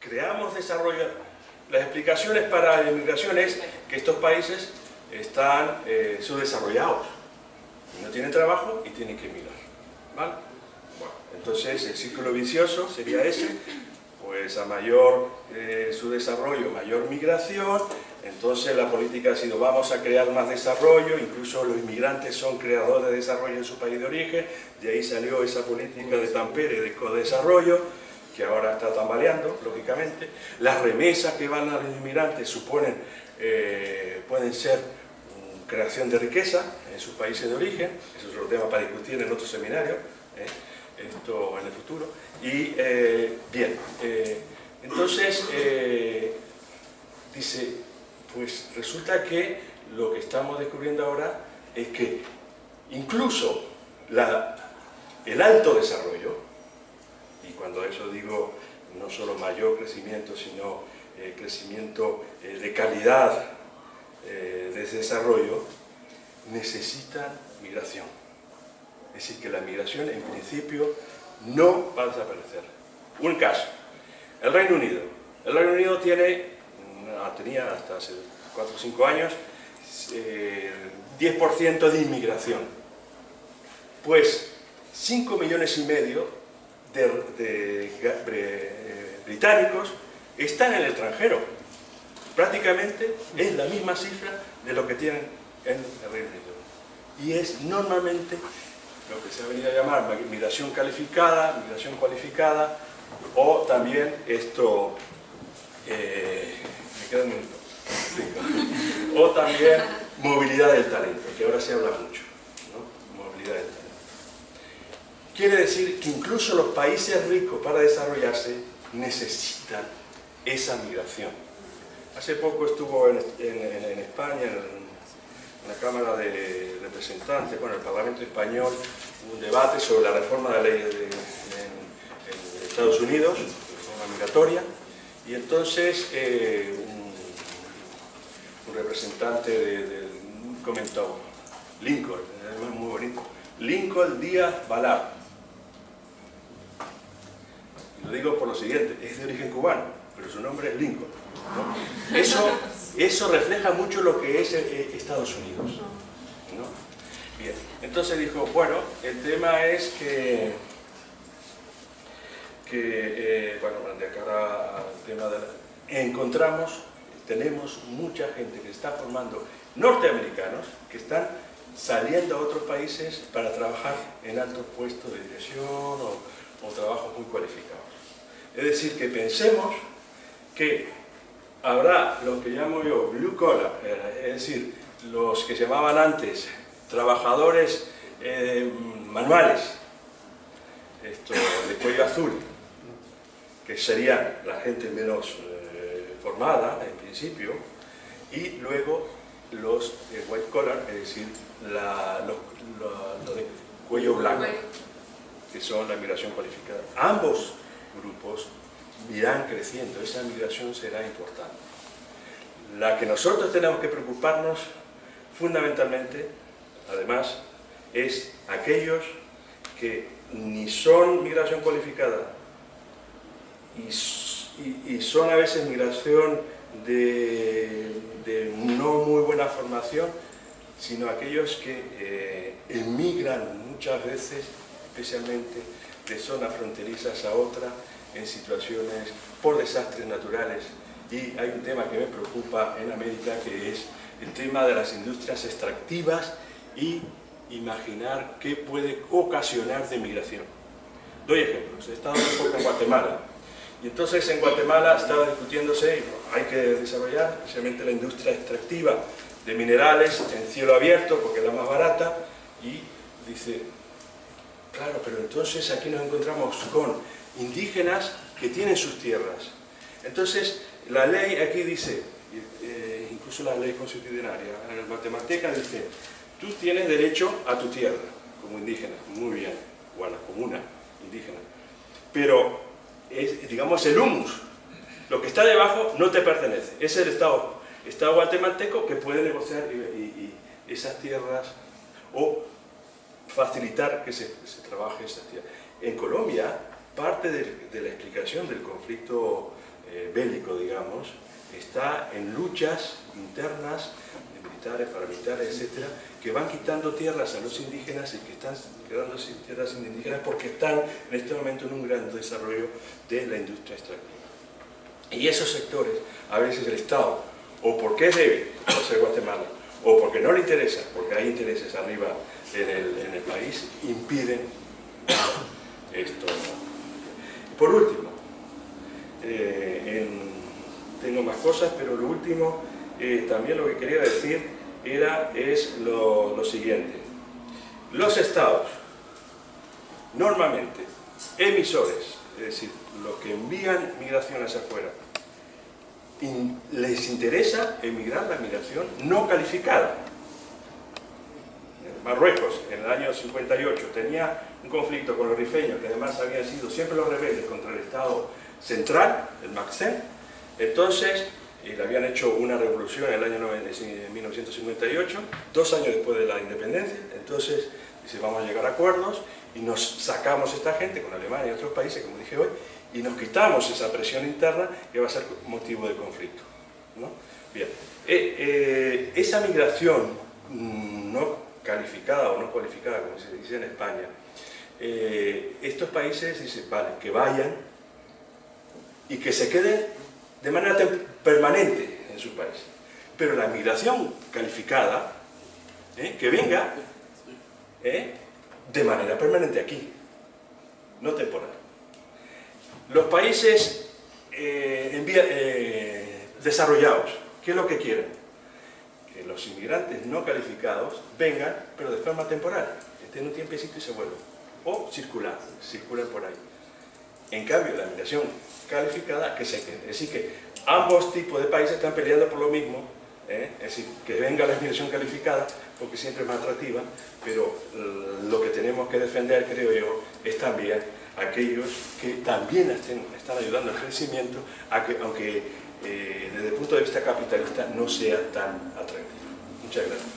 creamos desarrollo. Las explicaciones para la inmigración es que estos países están subdesarrollados, no tienen trabajo y tienen que emigrar, ¿vale? Bueno, entonces el círculo vicioso sería ese, pues a mayor subdesarrollo, mayor migración. Entonces la política ha sido vamos a crear más desarrollo, incluso los inmigrantes son creadores de desarrollo en su país de origen, de ahí salió esa política de Tampere de codesarrollo, que ahora está tambaleando, lógicamente. Las remesas que van a los inmigrantes pueden ser creación de riqueza en sus países de origen, eso es otro tema para discutir en otro seminario, esto en el futuro. Y bien, entonces dice, pues resulta que lo que estamos descubriendo ahora es que incluso el alto desarrollo, y cuando eso digo no solo mayor crecimiento, sino crecimiento de calidad de ese desarrollo, necesitan migración. Es decir, que la migración en principio no va a desaparecer. Un caso, el Reino Unido. El Reino Unido tenía hasta hace 4 o 5 años 10% de inmigración. Pues 5,5 millones de británicos están en el extranjero. Prácticamente es la misma cifra de lo que tienen en el Reino Unido. Y es normalmente lo que se ha venido a llamar migración calificada, migración cualificada, o también esto, me queda un minuto, o también movilidad del talento, que ahora se habla mucho, ¿no? Movilidad del talento. Quiere decir que incluso los países ricos para desarrollarse necesitan esa migración. Hace poco estuvo en España, en la Cámara de Representantes, bueno, el Parlamento Español, un debate sobre la reforma de la ley en Estados Unidos, reforma migratoria, y entonces un representante comentó, Lincoln, además muy bonito, Lincoln Díaz Balart. Lo digo por lo siguiente, es de origen cubano, pero su nombre es Lincoln, ¿no? Eso refleja mucho lo que es Estados Unidos, ¿no? Bien, entonces dijo, bueno, el tema es bueno, de cara al tema tenemos mucha gente que está formando, norteamericanos, que están saliendo a otros países para trabajar en altos puestos de dirección o trabajos muy cualificados. Es decir, que pensemos que habrá lo que llamo yo blue collar, es decir, los que se llamaban antes trabajadores manuales, de cuello azul, que serían la gente menos formada en principio, y luego los white collar, es decir, lo de cuello blanco, que son la migración cualificada. Ambos grupos irán creciendo, esa migración será importante. La que nosotros tenemos que preocuparnos fundamentalmente, además, es aquellos que ni son migración cualificada y son a veces migración de no muy buena formación, sino aquellos que emigran muchas veces, especialmente de zonas fronterizas a otra, en situaciones por desastres naturales. Y hay un tema que me preocupa en América, que es el tema de las industrias extractivas y imaginar qué puede ocasionar de migración. Doy ejemplos. He estado un poco en Guatemala, y entonces en Guatemala estaba discutiéndose, hay que desarrollar especialmente la industria extractiva de minerales en cielo abierto, porque es la más barata, y dice, claro, pero entonces aquí nos encontramos con indígenas que tienen sus tierras. Entonces, la ley aquí dice, incluso la ley constitucionaria guatemalteca dice, tú tienes derecho a tu tierra como indígena, muy bien, o a la comuna indígena, pero es, digamos, el humus, lo que está debajo no te pertenece, es el Estado guatemalteco que puede negociar esas tierras o facilitar que se trabaje esas tierras. En Colombia, parte de la explicación del conflicto bélico, digamos, está en luchas internas, militares, paramilitares, etcétera, que van quitando tierras a los indígenas y que están quedando sin tierras indígenas porque están en este momento en un gran desarrollo de la industria extractiva. Y esos sectores, a veces el Estado, o porque es débil, como es Guatemala, o porque no le interesa, porque hay intereses arriba en el país, impiden esto. Por último, tengo más cosas, pero lo último, también lo que quería decir es lo siguiente. Los estados, normalmente, emisores, es decir, los que envían migración hacia afuera, les interesa emigrar la migración no calificada. Marruecos, en el año 58, tenía un conflicto con los rifeños, que además habían sido siempre los rebeldes contra el Estado central, el Macsén. Entonces, le habían hecho una revolución en el año 1958, 2 años después de la independencia. Entonces, dice, vamos a llegar a acuerdos y nos sacamos esta gente con Alemania y otros países, como dije hoy, y nos quitamos esa presión interna que va a ser motivo de conflicto, ¿no? Bien, esa migración no calificada o no cualificada, como se dice en España, estos países dicen, vale, que vayan y que se queden de manera permanente en su país. Pero la migración calificada, que venga de manera permanente aquí, no temporal. Los países desarrollados, ¿qué es lo que quieren? Que los inmigrantes no calificados vengan, pero de forma temporal, estén un tiempecito y se vuelvan. O circulan por ahí. En cambio, la migración calificada, que se quede. Es decir, que ambos tipos de países están peleando por lo mismo, es decir, que venga la migración calificada, porque siempre es más atractiva, pero lo que tenemos que defender, creo yo, es también aquellos que también están ayudando al crecimiento, aunque desde el punto de vista capitalista no sea tan atractivo. Muchas gracias.